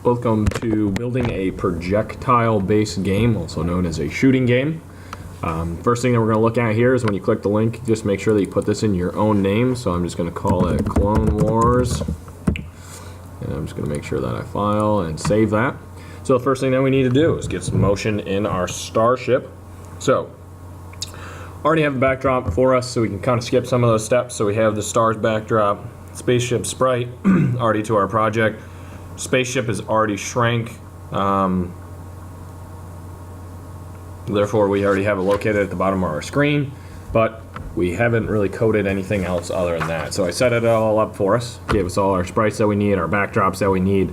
Welcome to building a projectile-based game, also known as a shooting game. First thing that we're going to look at here is when you click the link, just make sure that you put this in your own name. So I'm just going to call it Clone Wars. And I'm just going to make sure that I file and save that. So the first thing that we need to do is get some motion in our starship. So already have a backdrop for us, so we can kind of skip some of those steps. So we have the stars backdrop, spaceship sprite already to our project. Spaceship is already shrank, therefore we already have it located at the bottom of our screen, but we haven't really coded anything else other than that. So I set it all up for us, gave us all our sprites that we need, our backdrops that we need,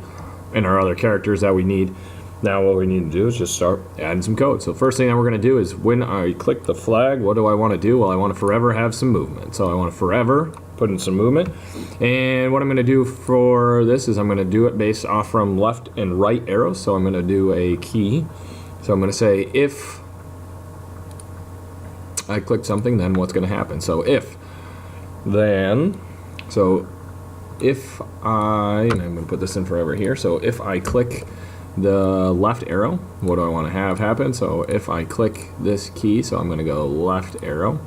and our other characters that we need. Now what we need to do is just start adding some code. So first thing that we're going to do is when I click the flag, what do I want to do? Well, I want to forever have some movement. So I want to forever put in some movement. And what I'm going to do for this is I'm going to do it based off from left and right arrows. So I'm going to do a key. So I'm going to say if I click something, then what's going to happen? So if, then, so if I, and I'm going to put this in forever here. So if I click the left arrow, what do I want to have happen? So if I click this key, so I'm going to go left arrow,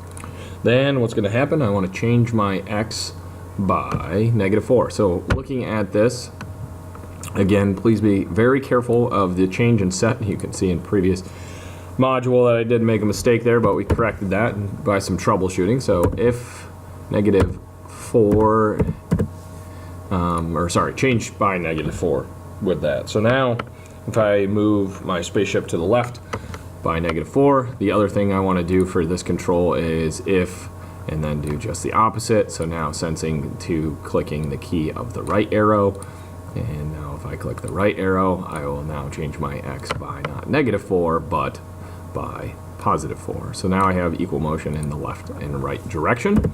then what's going to happen? I want to change my X by -4. So looking at this, again, please be very careful of the change in set. You can see in previous module that I did make a mistake there, but we corrected that by some troubleshooting. So if -4, change by -4 with that. So now if I move my spaceship to the left by -4, the other thing I want to do for this control is if, and then do just the opposite. So now sensing to clicking the key of the right arrow, and now if I click the right arrow, I will now change my X by not -4 but by +4. So now I have equal motion in the left and right direction.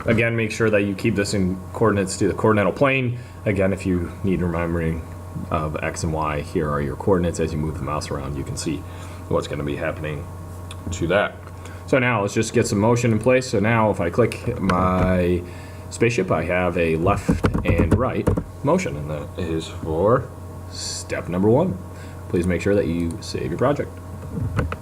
Again, make sure that you keep this in coordinates to the coordinate plane. Again, if you need remembering of X and Y, here are your coordinates. As you move the mouse around, you can see what's going to be happening to that. So now let's just get some motion in place. So now if I click my spaceship, I have a left and right motion, and that is for step number 1. Please make sure that you save your project.